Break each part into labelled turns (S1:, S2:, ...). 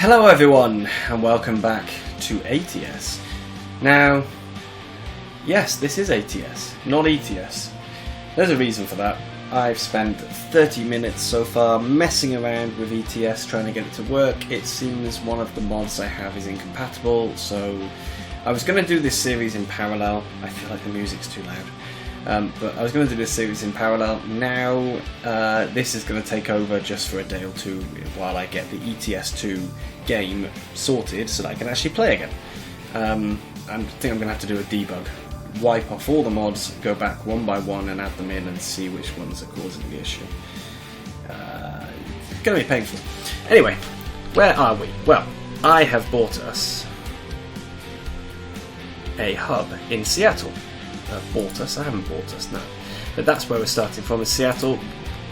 S1: Hello everyone, and welcome back to ATS. Now, yes, this is ATS, not ETS. There's a reason for that. I've spent 30 minutes so far messing around with ETS, trying to get it to work. It seems one of the mods I have is incompatible, so I was going to do this series in parallel. I feel like the music's too loud. But I was going to do this series in parallel. Now this is going to take over just for a day or two while I get the ETS2 game sorted so that I can actually play again. I think I'm going to have to do a debug. Wipe off all the mods, go back one by one and add them in and see which ones are causing the issue. It's going to be painful. Anyway, where are we? Well, I have bought us a hub in Seattle. Bought us, I haven't bought us, no. But that's where we're starting from, in Seattle.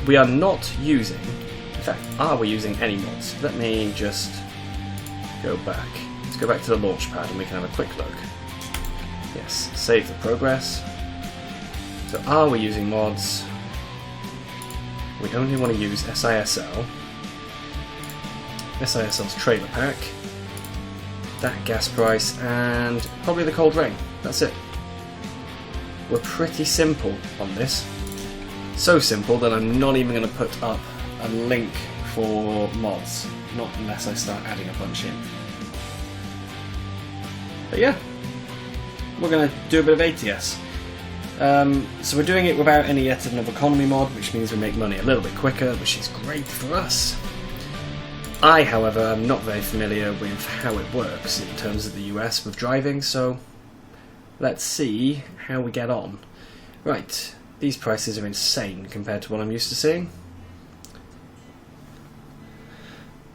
S1: We are not using, in fact, are we using any mods? Let me just go back. Let's go back to the launch pad and we can have a quick look. Yes, save the progress. So are we using mods? We only want to use SISL. SISL's trailer pack. That gas price and probably the cold rain. That's it. We're pretty simple on this. So simple that I'm not even going to put up a link for mods. Not unless I start adding a bunch in. But yeah, we're going to do a bit of ATS. So we're doing it without any yet another economy mod, which means we make money a little bit quicker, which is great for us. I, however, am not very familiar with how it works in terms of the US with driving, so let's see how we get on. Right, these prices are insane compared to what I'm used to seeing.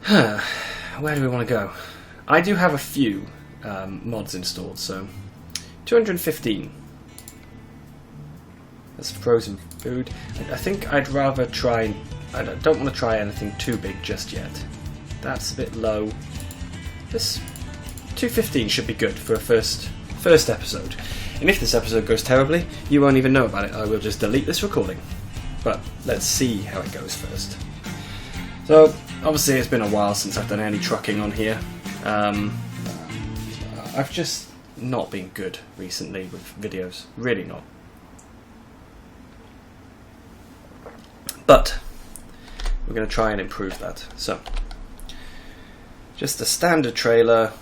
S1: Where do we want to go? I do have a few mods installed, so 215. That's frozen food. I think I'd rather try. I don't want to try anything too big just yet. That's a bit low. This 215 should be good for a first episode. And if this episode goes terribly, you won't even know about it. I will just delete this recording. But let's see how it goes first. So, obviously it's been a while since I've done any trucking on here. I've just not been good recently with videos. Really not. But we're going to try and improve that. So, just a standard trailer.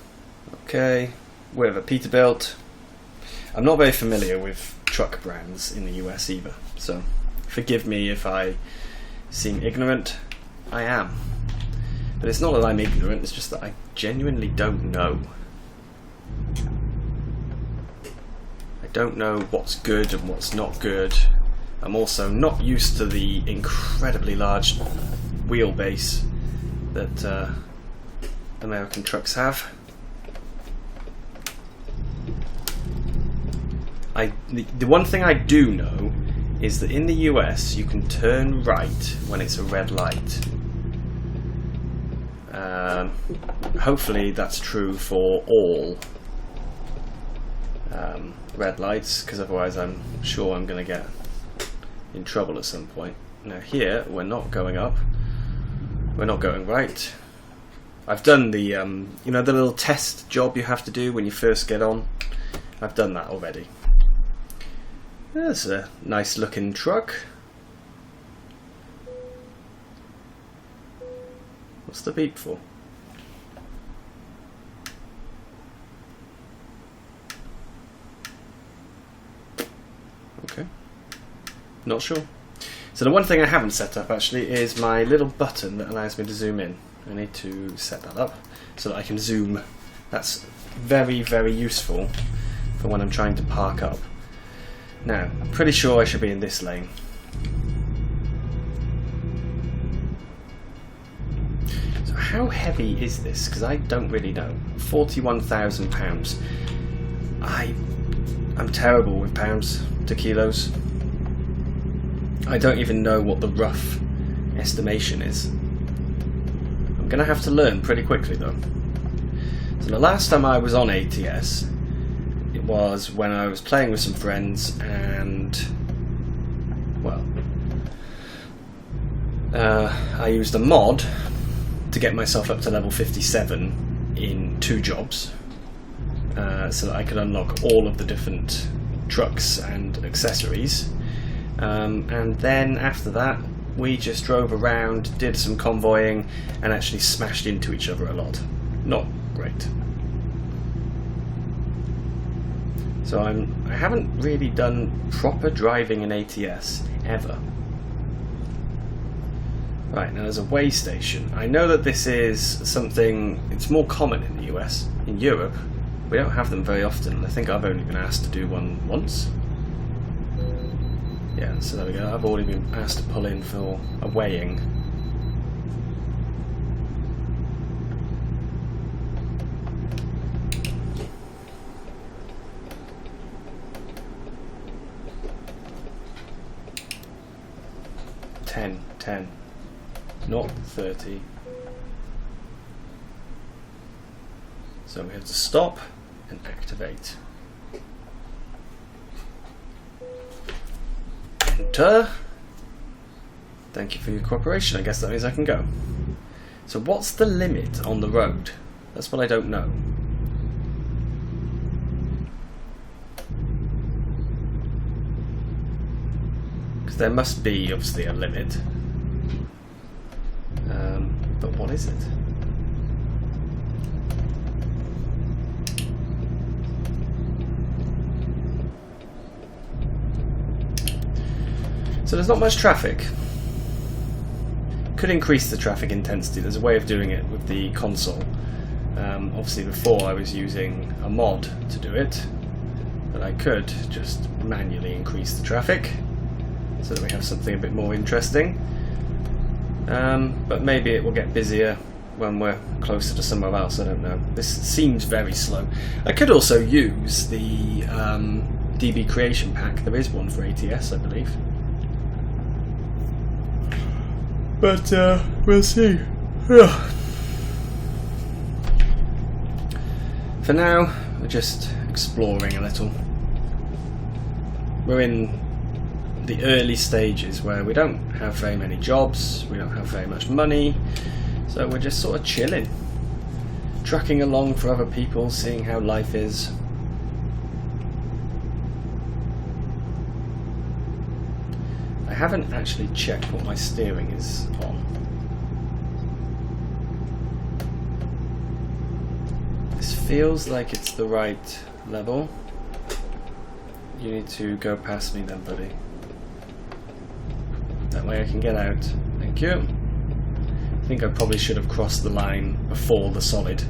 S1: Okay. With a Peterbilt. I'm not very familiar with truck brands in the US either, so forgive me if I seem ignorant. I am. But it's not that I'm ignorant, it's just that I genuinely don't know. I don't know what's good and what's not good. I'm also not used to the incredibly large wheelbase that American trucks have. The one thing I do know is that in the US you can turn right when it's a red light. Hopefully that's true for all red lights, because otherwise I'm sure I'm going to get in trouble at some point. Now here we're not going up, we're not going right. I've done the you know, the little test job you have to do when you first get on. I've done that already. There's a nice looking truck. What's the beep for? Okay. Not sure. So the one thing I haven't set up actually is my little button that allows me to zoom in. I need to set that up so that I can zoom. That's very, very useful for when I'm trying to park up. Now, I'm pretty sure I should be in this lane. So how heavy is this? Because I don't really know. £41,000. I'm terrible with pounds to kilos. I don't even know what the rough estimation is. I'm going to have to learn pretty quickly though. So the last time I was on ATS, it was when I was playing with some friends and, well, I used a mod to get myself up to level 57 in 2 jobs, so that I could unlock all of the different trucks and accessories. And then after that, we just drove around, did some convoying, and actually smashed into each other a lot. Not great. So I haven't really done proper driving in ATS ever. Right, now there's a way station. I know that this is something, it's more common in the US. In Europe, we don't have them very often. I think I've only been asked to do one once. Yeah, so there we go. I've already been asked to pull in for a weighing. Ten. Not 30. So we have to stop and activate. Enter. Thank you for your cooperation. I guess that means I can go. So what's the limit on the road? That's what I don't know. Because there must be obviously a limit. But what is it? So there's not much traffic. Could increase the traffic intensity. There's a way of doing it with the console. Obviously before I was using a mod to do it, but I could just manually increase the traffic so that we have something a bit more interesting. But maybe it will get busier when we're closer to somewhere else, I don't know. This seems very slow. I could also use the DB creation pack. There is one for ATS, I believe. But we'll see. For now, we're just exploring a little. We're in the early stages where we don't have very many jobs, we don't have very much money, so we're just sort of chilling, trucking along for other people, seeing how life is. I haven't actually checked what my steering is on. This feels like it's the right level. You need to go past me then, buddy. That way I can get out. Thank you. I think I probably should have crossed the line before the solid,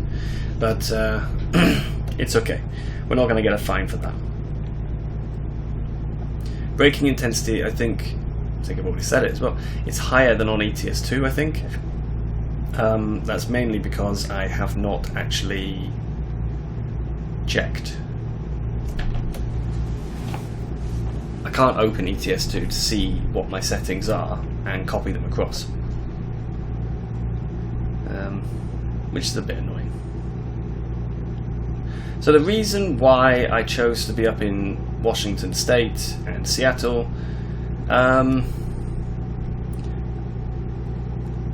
S1: but it's okay. We're not going to get a fine for that. Braking intensity, I think I've already said it as well. It's higher than on ETS2, I think. That's mainly because I have not actually checked. I can't open ETS2 to see what my settings are and copy them across, which is a bit annoying. So the reason why I chose to be up in Washington State and Seattle, I'm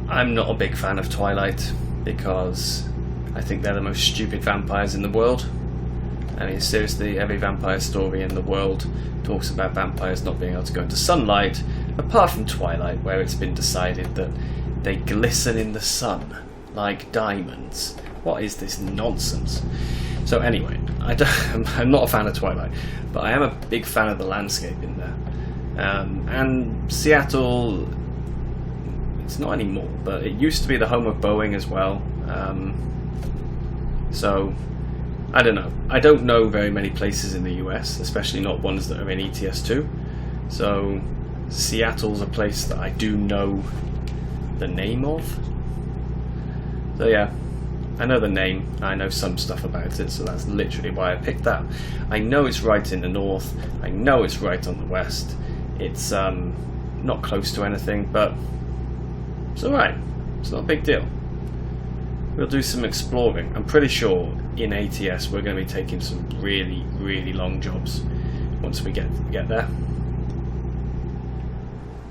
S1: not a big fan of Twilight because I think they're the most stupid vampires in the world. I mean, seriously, every vampire story in the world talks about vampires not being able to go into sunlight, apart from Twilight, where it's been decided that they glisten in the sun like diamonds. What is this nonsense? So anyway, I'm not a fan of Twilight, but I am a big fan of the landscape in there. And Seattle, it's not anymore, but it used to be the home of Boeing as well. So I don't know. I don't know very many places in the US, especially not ones that are in ETS2. So Seattle's a place that I do know the name of. So yeah, I know the name, I know some stuff about it, so that's literally why I picked that. I know it's right in the north, I know it's right on the west. It's not close to anything, but it's alright. It's not a big deal. We'll do some exploring. I'm pretty sure in ATS we're going to be taking some really, really long jobs once we get there.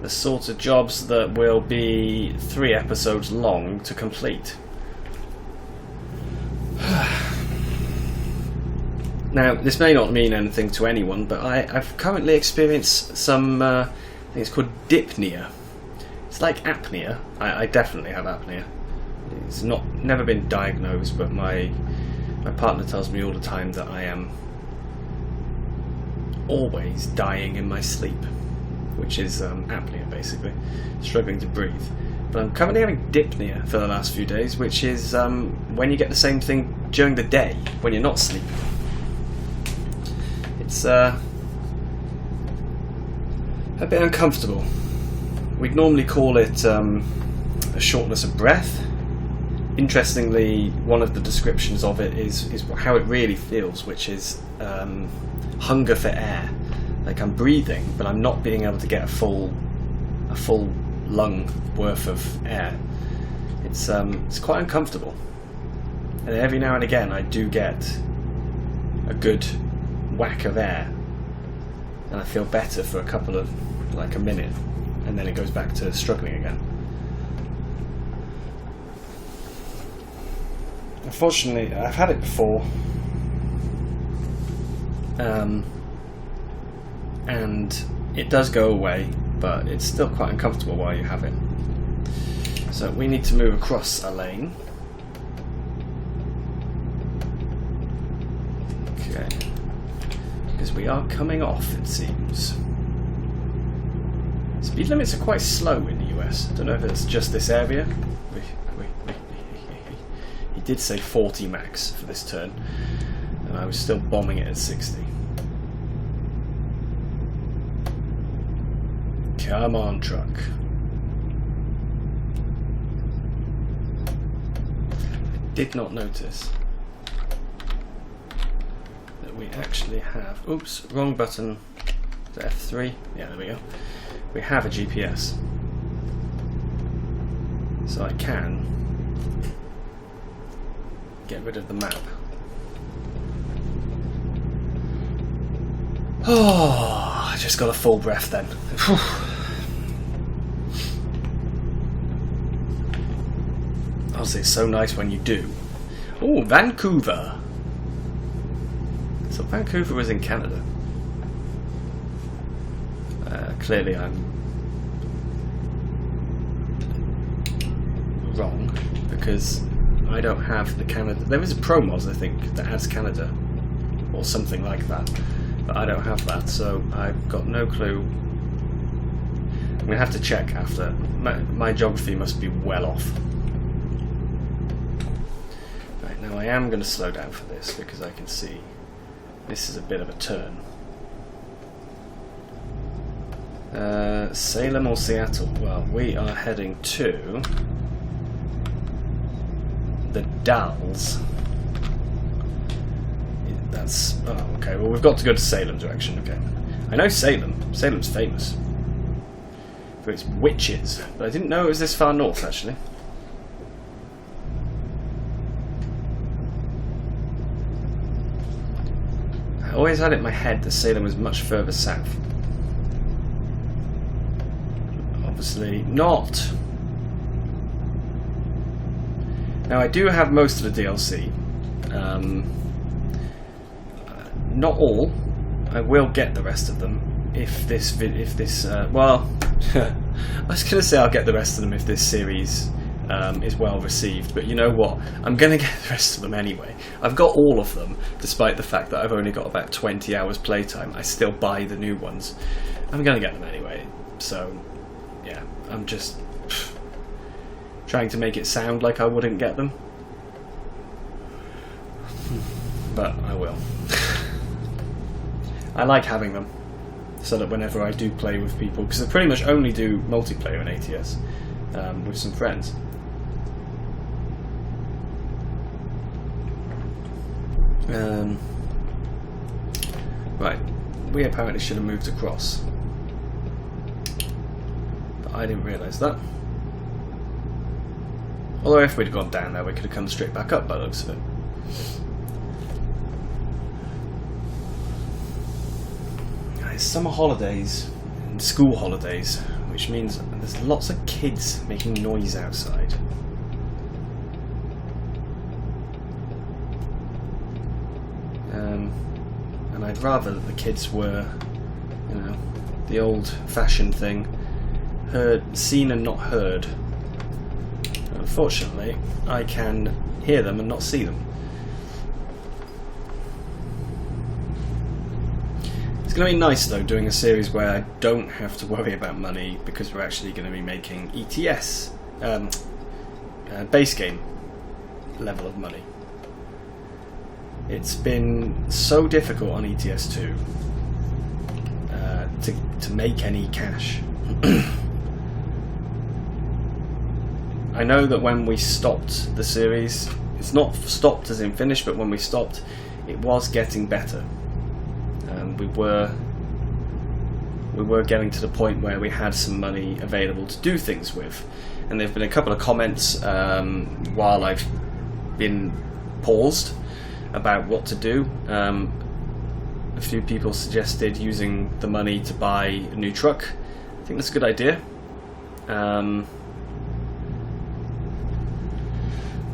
S1: The sort of jobs that will be 3 episodes long to complete. Now, this may not mean anything to anyone, but I've currently experienced some, I think it's called dyspnea. It's like apnea. I definitely have apnea. It's never been diagnosed, but my partner tells me all the time that I am always dying in my sleep, which is apnea basically, struggling to breathe. But I'm currently having dyspnea for the last few days, which is when you get the same thing during the day when you're not sleeping. It's a bit uncomfortable. We'd normally call it a shortness of breath. Interestingly, one of the descriptions of it is how it really feels, which is hunger for air. Like I'm breathing, but I'm not being able to get a full lung worth of air. It's quite uncomfortable, and every now and again I do get a good whack of air, and I feel better for a minute, and then it goes back to struggling again. Unfortunately, I've had it before, and it does go away, but it's still quite uncomfortable while you have it. So we need to move across a lane. Okay. Because we are coming off, it seems. Speed limits are quite slow in the US. I don't know if it's just this area. He did say 40 max for this turn, and I was still bombing it at 60. Come on, truck. I did not notice that we actually have... Oops, wrong button. Is it F3? Yeah, there we go. We have a GPS. So I can get rid of the map. Oh, I just got a full breath then. Honestly, it's so nice when you do. Oh, Vancouver. So Vancouver was in Canada. Clearly I'm wrong, because I don't have the Canada. There is a ProMods, I think, that adds Canada, or something like that, but I don't have that, so I've got no clue. I'm going to have to check after. My geography must be well off. Right, now I am going to slow down for this, because I can see this is a bit of a turn. Salem or Seattle? Well, we are heading to the Dalles. That's... oh, okay, well we've got to go to Salem direction, okay. I know Salem. Salem's famous for its witches, but I didn't know it was this far north, actually. I always had it in my head that Salem was much further south. Obviously not. Now I do have most of the DLC. Not all. I will get the rest of them if this well, I was going to say I'll get the rest of them if this series is well received, but you know what? I'm going to get the rest of them anyway. I've got all of them, despite the fact that I've only got about 20 hours playtime. I still buy the new ones. I'm going to get them anyway, so yeah, I'm just trying to make it sound like I wouldn't get them, but I will. I like having them, so that whenever I do play with people, because I pretty much only do multiplayer in ATS with some friends. Right, we apparently should have moved across, but I didn't realise that. Although if we'd gone down there, we could have come straight back up by the looks of it. It's summer holidays and school holidays, which means there's lots of kids making noise outside. and I'd rather that the kids were, you know, the old-fashioned thing, seen and not heard. Unfortunately, I can hear them and not see them. It's going to be nice though doing a series where I don't have to worry about money, because we're actually going to be making ETS, base game level of money. It's been so difficult on ETS 2 to make any cash. I know that when we stopped the series, it's not stopped as in finished, but when we stopped, it was getting better. We were getting to the point where we had some money available to do things with, and there have been a couple of comments while I've been paused about what to do. A few people suggested using the money to buy a new truck. I think that's a good idea.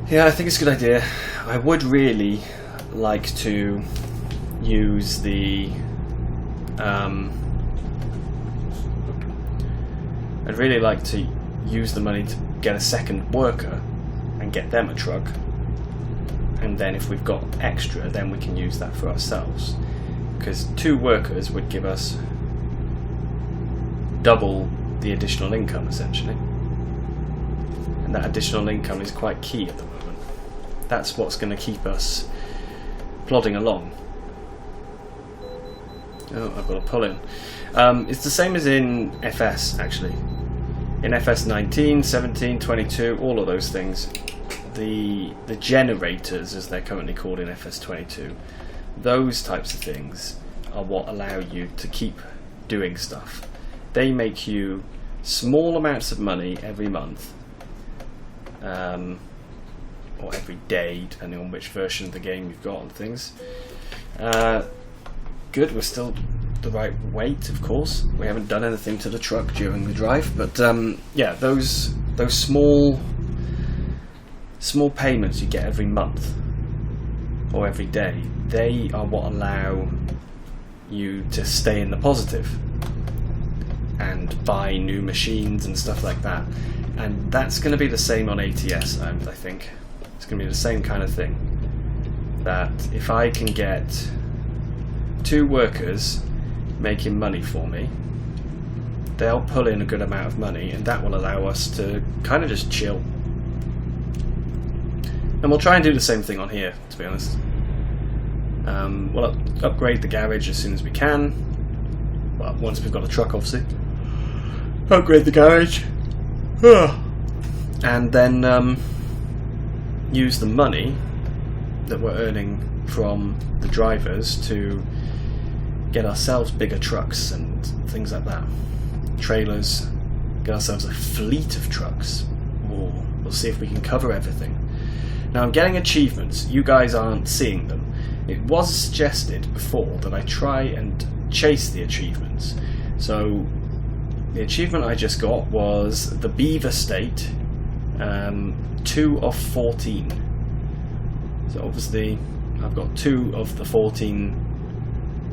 S1: Yeah, I think it's a good idea. I would really like to use the I'd really like to use the money to get a second worker and get them a truck, and then if we've got extra, then we can use that for ourselves, because 2 workers would give us double the additional income essentially, and that additional income is quite key at the moment. That's what's going to keep us plodding along. Oh, I've got to pull in. It's the same as in FS actually. In FS 19, 17, 22, all of those things, the generators, as they're currently called in FS 22, those types of things are what allow you to keep doing stuff. They make you small amounts of money every month, or every day, depending on which version of the game you've got and things. Good, we're still the right weight, of course. We haven't done anything to the truck during the drive, but yeah, those small payments you get every month or every day, they are what allow you to stay in the positive and buy new machines and stuff like that. And that's going to be the same on ATS, I think. It's going to be the same kind of thing. That if I can get 2 workers making money for me, they'll pull in a good amount of money, and that will allow us to kind of just chill. And we'll try and do the same thing on here, to be honest. We'll upgrade the garage as soon as we can. Well, once we've got a truck, obviously. Upgrade the garage. And then use the money that we're earning from the drivers to get ourselves bigger trucks and things like that. Trailers, get ourselves a fleet of trucks. We'll see if we can cover everything. Now I'm getting achievements, you guys aren't seeing them. It was suggested before that I try and chase the achievements. So the achievement I just got was the Beaver State, 2 of 14. So obviously I've got 2 of the 14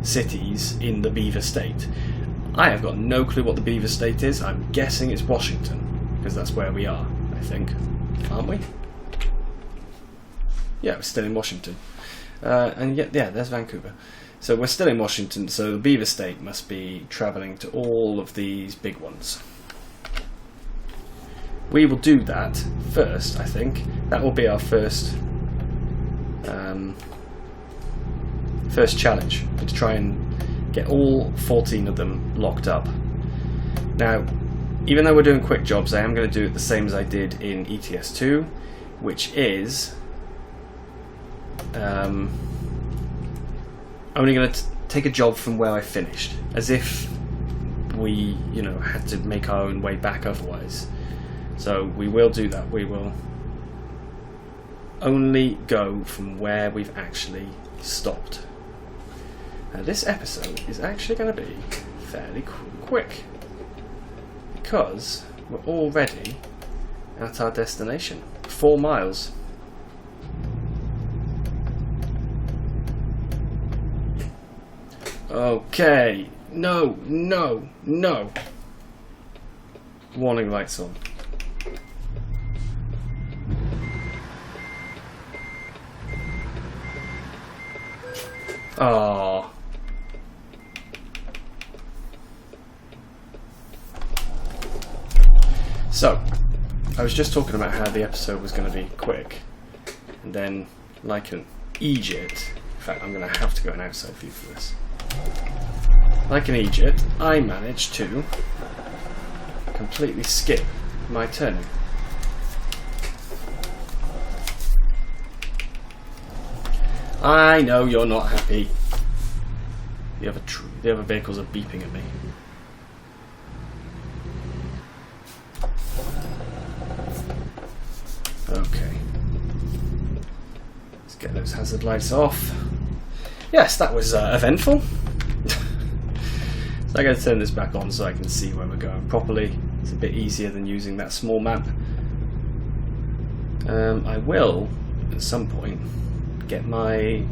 S1: cities in the Beaver State. I have got no clue what the Beaver State is. I'm guessing it's Washington, because that's where we are, I think. Aren't we? Yeah, we're still in Washington. And yeah, there's Vancouver. So we're still in Washington, so the Beaver State must be travelling to all of these big ones. We will do that first, I think. That will be our first challenge, to try and get all 14 of them locked up. Now, even though we're doing quick jobs, I am going to do it the same as I did in ETS 2, which is only going to take a job from where I finished, as if we, had to make our own way back otherwise. So we will do that. We will only go from where we've actually stopped. Now this episode is actually going to be fairly quick, because we're already at our destination. 4 miles. Okay. No, no, no. Warning lights on. Oh. So, I was just talking about how the episode was going to be quick, and then, like an Egypt, in fact, I'm going to have to go an outside view for this. Like an Egypt, I managed to completely skip my turning. I know you're not happy. The other vehicles are beeping at me. Okay. Let's get those hazard lights off. Yes, that was eventful. So I'm going to turn this back on so I can see where we're going properly. It's a bit easier than using that small map. I will, at some point, get my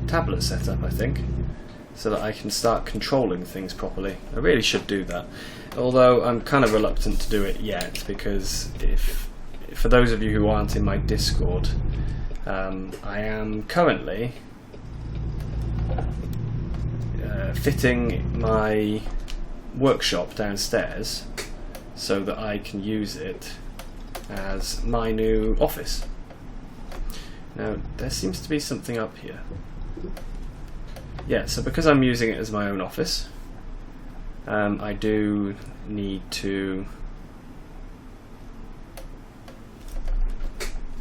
S1: tablet set up, I think, so that I can start controlling things properly. I really should do that, although I'm kind of reluctant to do it yet, because for those of you who aren't in my Discord, I am currently fitting my workshop downstairs so that I can use it as my new office. Now, there seems to be something up here. Yeah, so because I'm using it as my own office, I do need to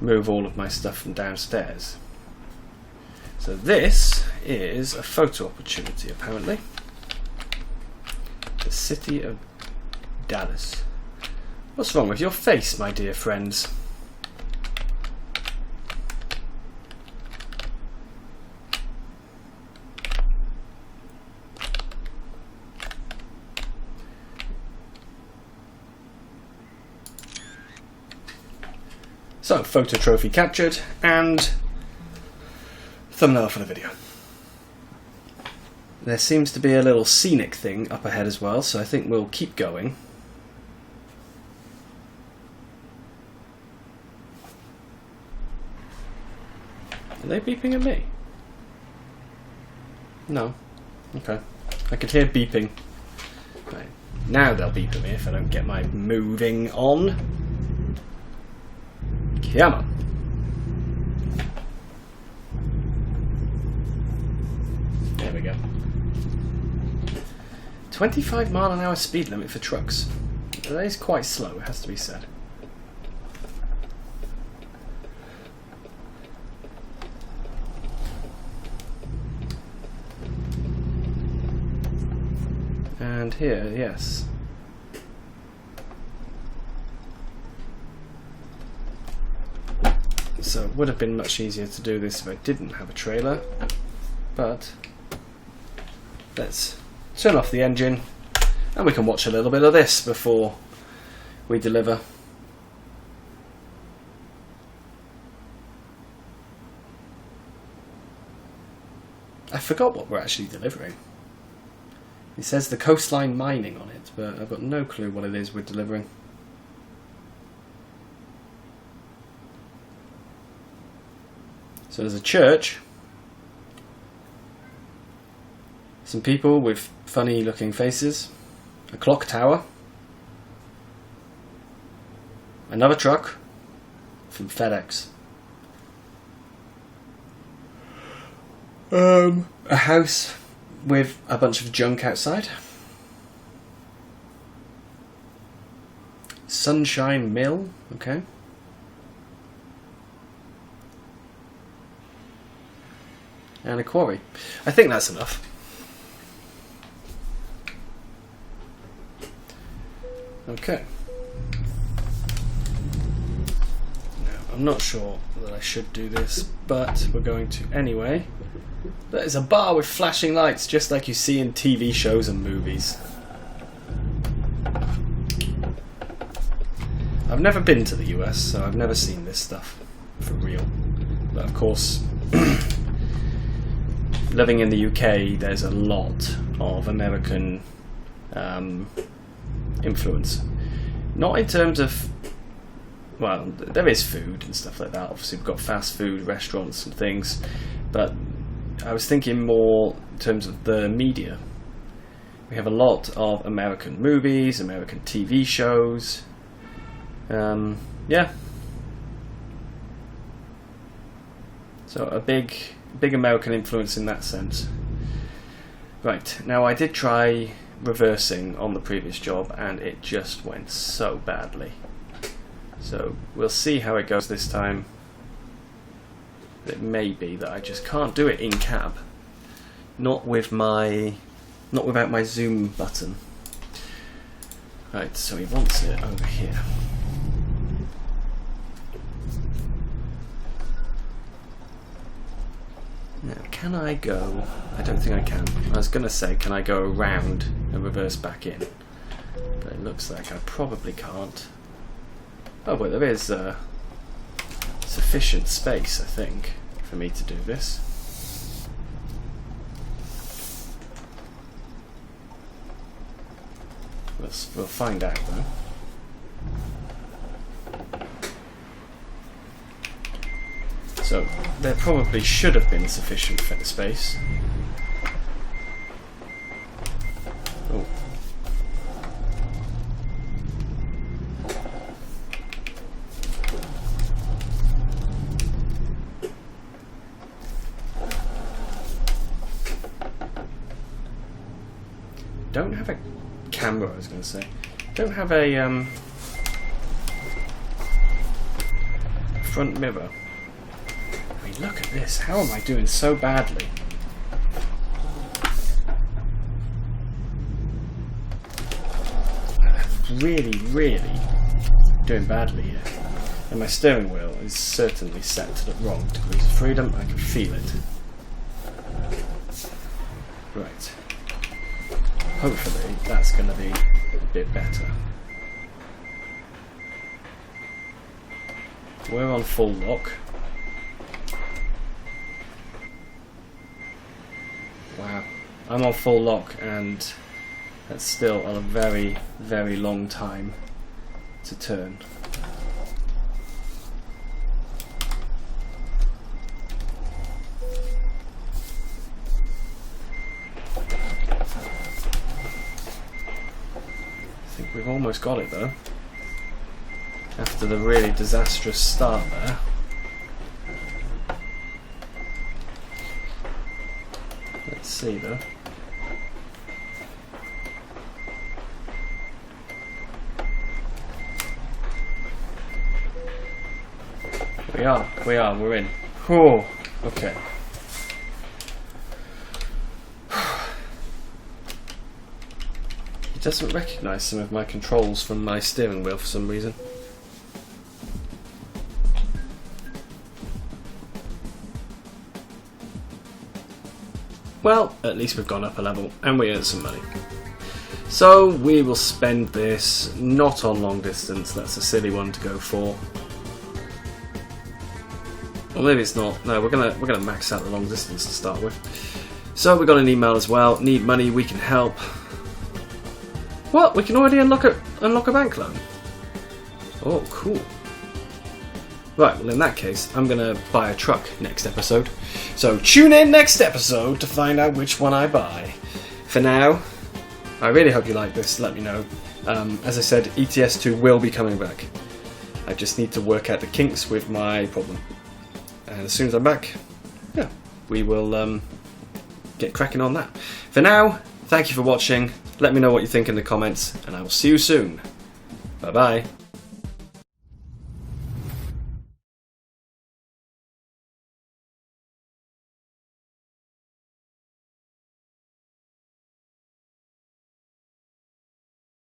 S1: move all of my stuff from downstairs. So this is a photo opportunity, apparently. The city of Dallas. What's wrong with your face, my dear friends? So, photo trophy captured, and thumbnail for the video. There seems to be a little scenic thing up ahead as well, so I think we'll keep going. Are they beeping at me? No. Okay. I could hear beeping. Right. Now they'll beep at me if I don't get my moving on. Come on. There we go. 25 mile an hour speed limit for trucks. That is quite slow, it has to be said. And here, yes. So it would have been much easier to do this if I didn't have a trailer, but let's turn off the engine and we can watch a little bit of this before we deliver. I forgot what we're actually delivering. It says the coastline mining on it, but I've got no clue what it is we're delivering. So there's a church, some people with funny looking faces, a clock tower, another truck from FedEx, a house with a bunch of junk outside, Sunshine Mill, okay. And a quarry. I think that's enough. Okay. Now, I'm not sure that I should do this, but we're going to anyway. There's a bar with flashing lights, just like you see in TV shows and movies. I've never been to the US, so I've never seen this stuff for real. But of course, living in the UK, there's a lot of American influence. Not in terms of, well, there is food and stuff like that. Obviously, we've got fast food restaurants and things, but I was thinking more in terms of the media. We have a lot of American movies, American TV shows. Yeah. So a big American influence in that sense. Right, now I did try reversing on the previous job and it just went so badly. So we'll see how it goes this time. It may be that I just can't do it in cab. Not without my zoom button. Right, so he wants it over here. Now, can I go? I don't think I can. I was going to say, can I go around and reverse back in? But it looks like I probably can't. Oh, but there is sufficient space, I think, for me to do this. We'll find out, though. So, there probably should have been sufficient space. Oh. Don't have a camera, I was going to say. Don't have a front mirror. I mean, look at this. How am I doing so badly? I'm really doing badly here. And my steering wheel is certainly set to the wrong degrees of freedom. I can feel it. Right. Hopefully that's going to be a bit better. We're on full lock. Wow, I'm on full lock and that's still a very long time to turn. I think we've almost got it though. After the really disastrous start there. Let's see though. We're in. Oh, okay. It doesn't recognise some of my controls from my steering wheel for some reason. Well, at least we've gone up a level and we earned some money. So we will spend this not on long distance. That's a silly one to go for. Well, maybe it's not. No, we're gonna max out the long distance to start with. So we got an email as well. Need money? We can help. What? We can already unlock a bank loan. Oh, cool. Right, well in that case, I'm going to buy a truck next episode. So tune in next episode to find out which one I buy. For now, I really hope you like this. Let me know. As I said, ETS2 will be coming back. I just need to work out the kinks with my problem. And as soon as I'm back, yeah, we will get cracking on that. For now, thank you for watching. Let me know what you think in the comments, and I will see you soon. Bye bye.